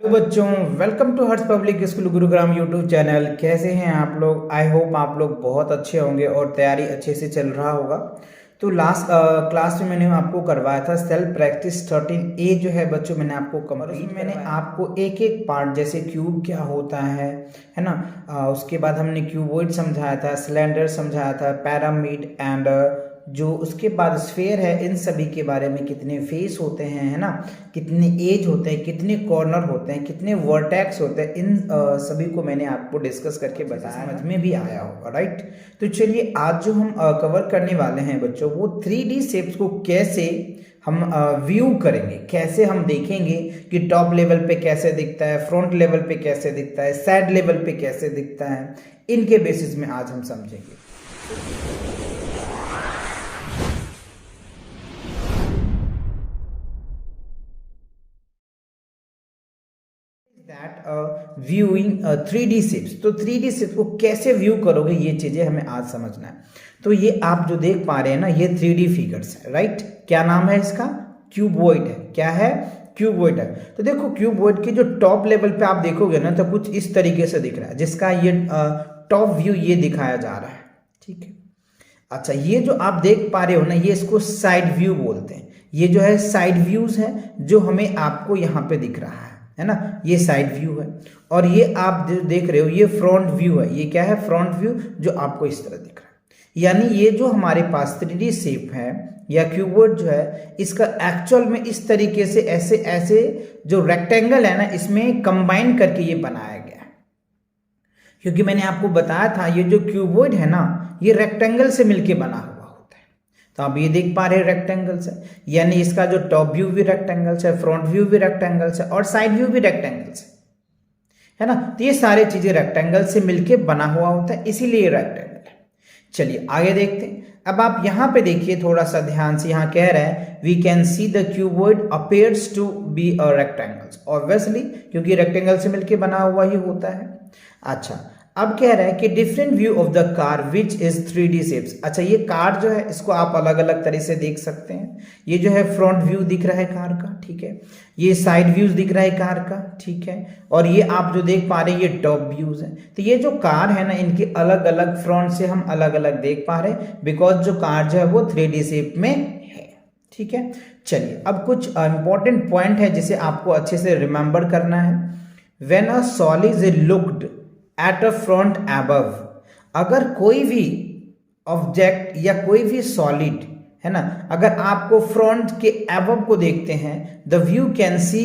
तो बच्चों, welcome to Harsh public school Gurugram YouTube channel. कैसे हैं आप लोग? आई होप आप लोग बहुत अच्छे होंगे और तैयारी अच्छे से चल रहा होगा। तो लास्ट क्लास में मैंने आपको करवाया था सेल्फ प्रैक्टिस 13A जो है बच्चों, मैंने आपको कंप्लीट मैंने आपको एक एक पार्ट जैसे क्यूब क्या होता है ना। उसके बाद हमने क्यूबॉइड समझाया था, सिलेंडर समझाया था, पैरामिड एंड जो उसके बाद स्फेयर है, इन सभी के बारे में कितने फेस होते हैं, है ना, कितने एज होते हैं, कितने कॉर्नर होते हैं, कितने वर्टेक्स होते हैं, इन सभी को मैंने आपको डिस्कस करके बताया, समझ में भी आया होगा, राइट। तो चलिए आज जो हम कवर करने वाले हैं बच्चों, वो 3D शेप्स को कैसे हम व्यू करेंगे, कैसे हम देखेंगे कि टॉप लेवल पे कैसे दिखता है, फ्रंट लेवल पे कैसे दिखता है, साइड लेवल पे कैसे दिखता है, इनके बेसिस में आज हम समझेंगे। That viewing 3D shapes. तो 3D शेप्स को कैसे व्यू करोगे, ये चीजें हमें आज समझना है। तो ये आप जो देख पा रहे हैं ना, ये 3D फिगर्स है, राइट। क्या नाम है इसका? क्यूबॉइड है। क्या है? क्यूबॉइड है। तो देखो क्यूबॉइड के जो टॉप लेवल पे आप देखोगे ना, तो कुछ इस तरीके से दिख रहा है, जिसका ये टॉप व्यू ये दिखाया जा रहा है, ठीक है। अच्छा, ये जो आप देख पा रहे हो ना, ये इसको साइड व्यू बोलते हैं। ये जो है साइड व्यूज है, जो हमें आपको यहाँ पे दिख रहा है ना, ये साइड व्यू है। और ये आप देख रहे हो, ये फ्रंट व्यू है। ये क्या है? फ्रंट व्यू, जो आपको इस तरह दिख रहा है। यानी ये जो हमारे पास 3D शेप है या क्यूबॉइड जो है, इसका एक्चुअल में इस तरीके से ऐसे ऐसे जो रेक्टेंगल है ना, इसमें कंबाइन करके ये बनाया गया है। क्योंकि मैंने आपको बताया था, ये जो क्यूबॉइड है ना, ये रेक्टेंगल से मिलके बना हुआ होता है। तो आप ये देख पा रहे हैं रेक्टेंगल्स है, यानी इसका जो टॉप व्यू भी रेक्टेंगल्स है, फ्रंट व्यू भी रेक्टेंगल्स है और साइड व्यू भी रेक्टेंगल्स है ना। तो ये सारी चीजें रेक्टेंगल से मिलके बना हुआ होता है, इसीलिए रेक्टेंगल है। चलिए आगे देखते हैं। अब आप यहां पे देखिए थोड़ा सा ध्यान से, यहां कह रहा है we can see the cuboid appears to be a rectangles. Obviously, क्योंकि रेक्टेंगल से मिलके बना हुआ ही होता है। अच्छा, अब कह रहा है कि different view of the car which is 3D shapes. अच्छा, ये कार जो है, इसको आप अलग अलग तरह से देख सकते हैं। ये जो है फ्रंट व्यू दिख रहा है कार का, ठीक है। ये साइड व्यूज दिख रहा है कार का, ठीक है। और ये आप जो देख पा रहे हैं, ये टॉप व्यूज है। तो ये जो कार है ना, इनके अलग अलग फ्रंट से हम अलग अलग देख पा रहे हैं, बिकॉज जो कार जो है वो 3D शेप में है, ठीक है। चलिए अब कुछ इंपॉर्टेंट पॉइंट है जिसे आपको अच्छे से रिमेंबर करना है। When a solid is looked at a front above, अगर कोई भी ऑब्जेक्ट या कोई भी सॉलिड है ना, अगर आपको फ्रंट के अबव को देखते हैं, the view can see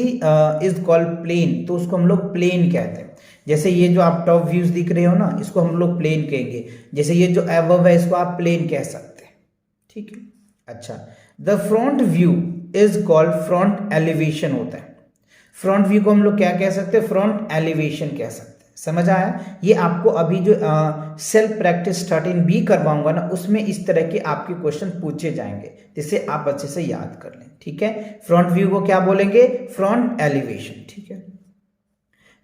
is called plane. तो उसको हम लोग प्लेन कहते हैं। जैसे ये जो आप टॉप व्यूज दिख रहे हो ना, इसको हम लोग प्लेन कहेंगे। जैसे ये जो अबव है, इसको आप प्लेन कह सकते हैं, ठीक है। अच्छा, the front view is called front elevation होता है। फ्रंट व्यू को हम लोग क्या कह सकते हैं? फ्रंट एलिवेशन कह सकते हैं। समझ आया? ये आपको अभी जो सेल्फ प्रैक्टिस 13B करवाऊंगा ना, उसमें इस तरह के आपके क्वेश्चन पूछे जाएंगे, जिससे आप अच्छे से याद कर लें, ठीक है। फ्रंट व्यू को क्या बोलेंगे? फ्रंट एलिवेशन, ठीक है।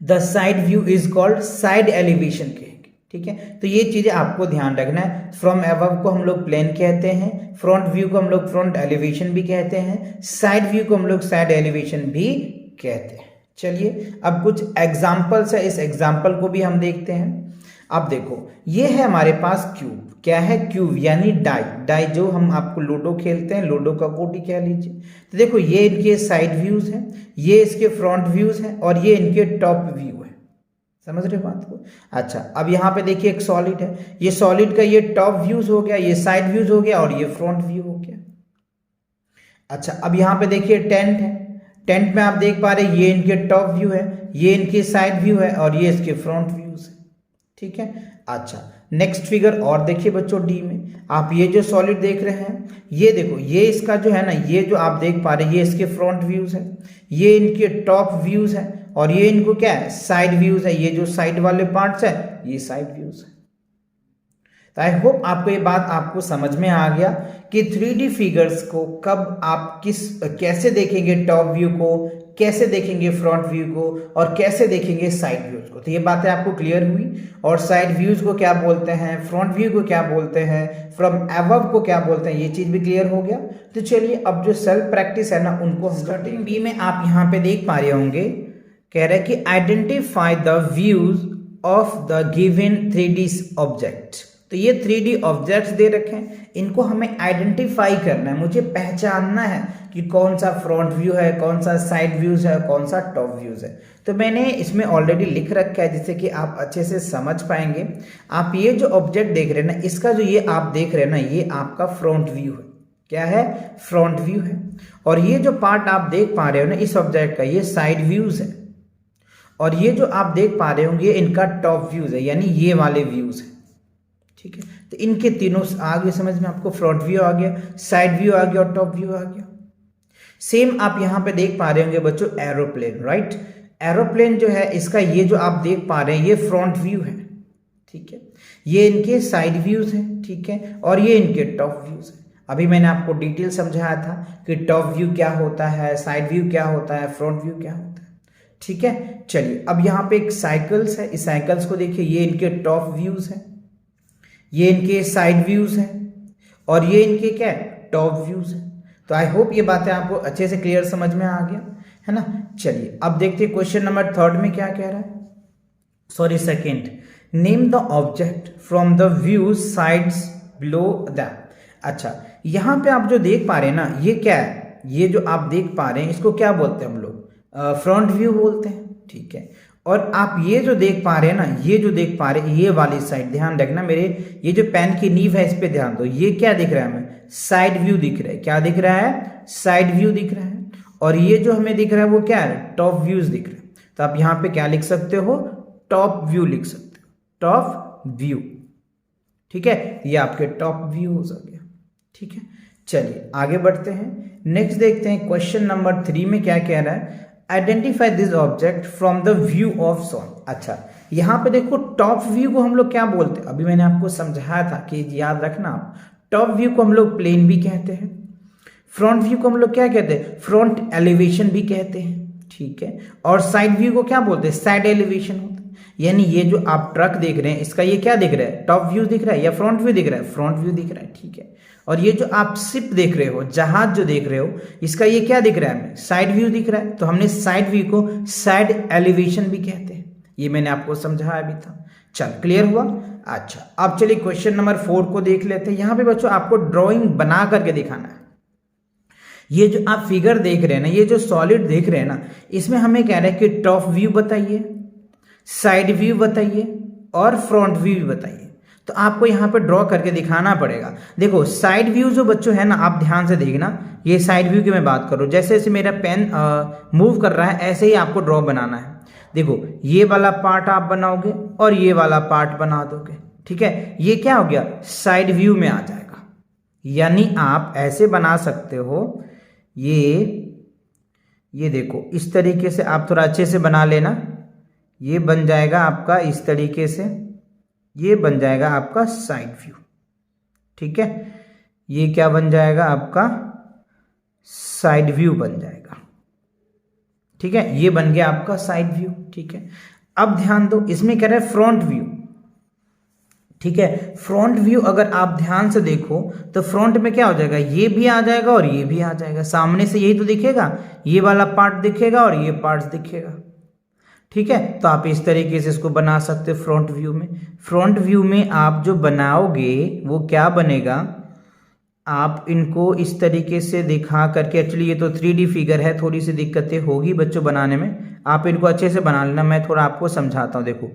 The side view is called side elevation कहेंगे, ठीक है। तो ये चीजें आपको ध्यान रखना है। फ्रॉम अबव को हम लोग प्लेन कहते हैं, फ्रंट व्यू को हम लोग फ्रंट एलिवेशन भी कहते हैं, साइड व्यू को हम लोग साइड एलिवेशन भी कहते हैं। चलिए अब कुछ एग्जाम्पल्स है, इस एग्जाम्पल को भी हम देखते हैं। अब देखो, ये है हमारे पास क्यूब। क्या है? क्यूब यानी डाई। डाई जो हम आपको लूडो खेलते हैं, लूडो का गोटी कह लीजिए। तो देखो, ये इनके साइड व्यूज हैं, ये इसके फ्रंट व्यूज हैं और ये इनके टॉप व्यू है। समझ रहे बात को? अच्छा, अब यहाँ पे देखिए एक सॉलिड है, ये सॉलिड का ये टॉप व्यूज हो गया, ये साइड व्यूज हो गया और ये फ्रंट व्यू हो गया। अच्छा, अब यहाँ पे देखिए टेंट है। टेंट में आप देख पा रहे हैं, ये इनके टॉप व्यू है, ये इनके साइड व्यू है और ये इसके फ्रंट व्यूज है, ठीक है। अच्छा, नेक्स्ट फिगर और देखिए बच्चों, डी में आप ये जो सॉलिड देख रहे हैं, ये देखो, ये इसका जो है ना, ये जो आप देख पा रहे हैं, ये इसके फ्रंट व्यूज है, ये इनके टॉप व्यूज है और ये इनको क्या है? साइड व्यूज है। ये जो साइड वाले पार्ट्स है, ये साइड व्यूज है। तो आई होप आपको ये बात आपको समझ में आ गया कि 3D फिगर्स को कब आप कैसे देखेंगे, टॉप व्यू को कैसे देखेंगे, फ्रंट व्यू को और कैसे देखेंगे साइड व्यूज को। तो ये बातें आपको क्लियर हुई। और साइड व्यूज को क्या बोलते हैं, फ्रंट व्यू को क्या बोलते हैं, फ्रॉम अबव को क्या बोलते हैं, ये चीज भी क्लियर हो गया। तो चलिए अब जो सेल्फ प्रैक्टिस है ना, उनको हम 13B में आप यहाँ पे देख पा रहे होंगे कह रहा है कि identify the views of the given 3D object. तो ये 3D ऑब्जेक्ट्स दे रखे हैं, इनको हमें आइडेंटिफाई करना है, मुझे पहचानना है कि कौन सा फ्रंट व्यू है, कौन सा साइड व्यूज है, कौन सा टॉप व्यूज है। तो मैंने इसमें ऑलरेडी लिख रखा है जिससे कि आप अच्छे से समझ पाएंगे। आप ये जो ऑब्जेक्ट देख रहे हैं ना, इसका जो ये आप देख रहे हैं ना, ये आपका फ्रंट व्यू है। क्या है? फ्रंट व्यू है। और ये जो पार्ट आप देख पा रहे हो ना इस ऑब्जेक्ट का, ये साइड व्यूज है। और ये जो आप देख पा रहे होंगे इनका टॉप व्यूज है, यानी ये वाले व्यूज है। ठीक है, तो इनके तीनों आ गए समझ में आपको। फ्रंट व्यू आ गया, साइड व्यू आ गया और टॉप व्यू आ गया। सेम आप यहां पे देख पा रहे होंगे बच्चों एरोप्लेन, राइट। एरोप्लेन जो है इसका ये जो आप देख पा रहे हैं ये फ्रंट व्यू है। ठीक है, ये इनके साइड व्यूज हैं। ठीक है, और ये इनके टॉप व्यूज हैं। अभी मैंने आपको डिटेल समझाया था कि टॉप व्यू क्या होता है, साइड व्यू क्या होता है, फ्रंट व्यू क्या होता है। ठीक है, चलिए अब यहाँ पे एक साइकिल्स है, इस साइकिल्स को देखिए, ये इनके टॉप व्यूज हैं, ये इनके साइड व्यूज हैं और ये इनके क्या है? टॉप व्यूज हैं। तो आई होप ये बातें आपको अच्छे से क्लियर समझ में आ गया है ना। चलिए अब देखते हैं क्वेश्चन नंबर 3 में क्या कह रहा है। Sorry, second, name the object from the view sides below them. अच्छा, यहां पे आप जो देख पा रहे हैं ना, ये क्या है? ये जो आप देख पा रहे हैं इसको क्या बोलते हैं हम लोग? फ्रंट व्यू बोलते हैं। ठीक है, और आप ये जो देख पा रहे हैं ना, ये जो देख पा रहे हैं ये वाली साइड, ध्यान रखना, मेरे ये जो पेन की नीव है इस पे ध्यान दो। ये क्या दिख रहा है हमें? साइड व्यू दिख रहा है। क्या दिख रहा है? साइड व्यू दिख रहा है। और ये जो हमें दिख रहा है वो क्या है? टॉप व्यूज दिख रहे हैं। तो आप यहां पे क्या लिख सकते हो? टॉप व्यू लिख सकते हो, टॉप व्यू। ठीक है, ये आपके टॉप व्यू हो गया। ठीक है, चलिए आगे बढ़ते हैं। नेक्स्ट देखते हैं क्वेश्चन नंबर 3 में क्या कह रहा है। Identify this object from the view of sun. अच्छा, यहां पे देखो टॉप व्यू को हम लोग क्या बोलते हैं? अभी मैंने आपको समझाया था कि याद रखना आप, टॉप व्यू को हम लोग प्लेन भी कहते हैं, फ्रंट व्यू को हम लोग क्या कहते हैं? फ्रंट एलिवेशन भी कहते हैं। ठीक है, और साइड व्यू को क्या बोलते हैं? साइड एलिवेशन होता है। यानी ये जो आप ट्रक देख रहे हैं इसका ये क्या दिख रहा है? टॉप व्यू दिख रहा है या फ्रंट व्यू दिख रहा है? फ्रंट व्यू दिख रहा है। ठीक है, और ये जो आप शिप देख रहे हो, जहाज जो देख रहे हो, इसका ये क्या दिख रहा है हमें? साइड व्यू दिख रहा है। तो हमने साइड व्यू को साइड एलिवेशन भी कहते हैं। ये मैंने आपको समझाया भी था। चल, क्लियर हुआ? अच्छा, अब चलिए क्वेश्चन नंबर 4 को देख लेते हैं। यहां पे बच्चों आपको ड्राइंग बना करके दिखाना है। ये जो आप फिगर देख रहे हैं ना, ये जो सॉलिड देख रहे हैं ना, इसमें हमें कह रहा है कि टॉप व्यू बताइए, साइड व्यू बताइए और फ्रंट व्यू बताइए। तो आपको यहां पे ड्रॉ करके दिखाना पड़ेगा। देखो साइड व्यू जो बच्चों है ना, आप ध्यान से देखना, ये साइड व्यू की मैं बात करूं, जैसे जैसे मेरा पेन मूव कर रहा है ऐसे ही आपको ड्रॉ बनाना है। देखो ये वाला पार्ट आप बनाओगे और ये वाला पार्ट बना दोगे। ठीक है, ये क्या हो गया? साइड व्यू में आ जाएगा। यानी आप ऐसे बना सकते हो, ये देखो इस तरीके से आप थोड़ा अच्छे से बना लेना। ये बन जाएगा आपका इस तरीके से, ये बन जाएगा आपका साइड व्यू। ठीक है, ये क्या बन जाएगा? आपका साइड व्यू बन जाएगा। ठीक है, ये बन गया आपका साइड व्यू। ठीक है, अब ध्यान दो, इसमें कह रहा है फ्रंट व्यू। ठीक है, फ्रंट व्यू अगर आप ध्यान से देखो तो फ्रंट में क्या हो जाएगा? ये भी आ जाएगा और ये भी आ जाएगा। सामने से यही तो दिखेगा, ये वाला पार्ट दिखेगा और ये पार्ट दिखेगा। ठीक है, तो आप इस तरीके से इसको बना सकते हो फ्रंट व्यू में। फ्रंट व्यू में आप जो बनाओगे वो क्या बनेगा? आप इनको इस तरीके से दिखा करके, एक्चुअली ये तो 3D फिगर है, थोड़ी सी दिक्कतें होगी बच्चों बनाने में, आप इनको अच्छे से बना लेना। मैं थोड़ा आपको समझाता हूँ। देखो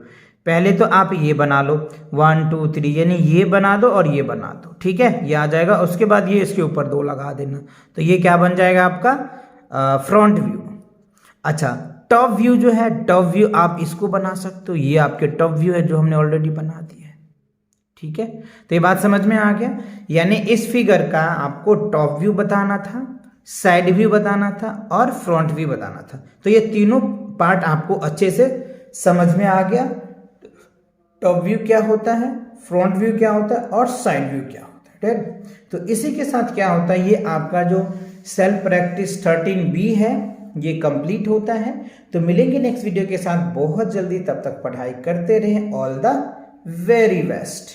पहले तो आप ये बना लो 1 2 3, यानी ये बना दो और ये बना दो। ठीक है, ये आ जाएगा। उसके बाद ये इसके ऊपर 2 लगा देना, तो ये क्या बन जाएगा? आपका फ्रंट व्यू। अच्छा, टॉप व्यू जो है, टॉप व्यू आप इसको बना सकते हो, ये आपके टॉप व्यू है जो हमने ऑलरेडी बना दिया है। ठीक है, तो ये बात समझ में आ गया। यानी इस फिगर का आपको टॉप व्यू बताना था, साइड व्यू बताना था और फ्रंट व्यू बताना था। तो ये तीनों पार्ट आपको अच्छे से समझ में आ गया। टॉप व्यू क्या होता है, फ्रंट व्यू क्या होता है और साइड व्यू क्या होता है। ठीक, तो इसी के साथ क्या होता है, ये आपका जो सेल्फ प्रैक्टिस 13B है ये कंप्लीट होता है। तो मिलेंगे नेक्स्ट वीडियो के साथ बहुत जल्दी, तब तक पढ़ाई करते रहें। All the very best.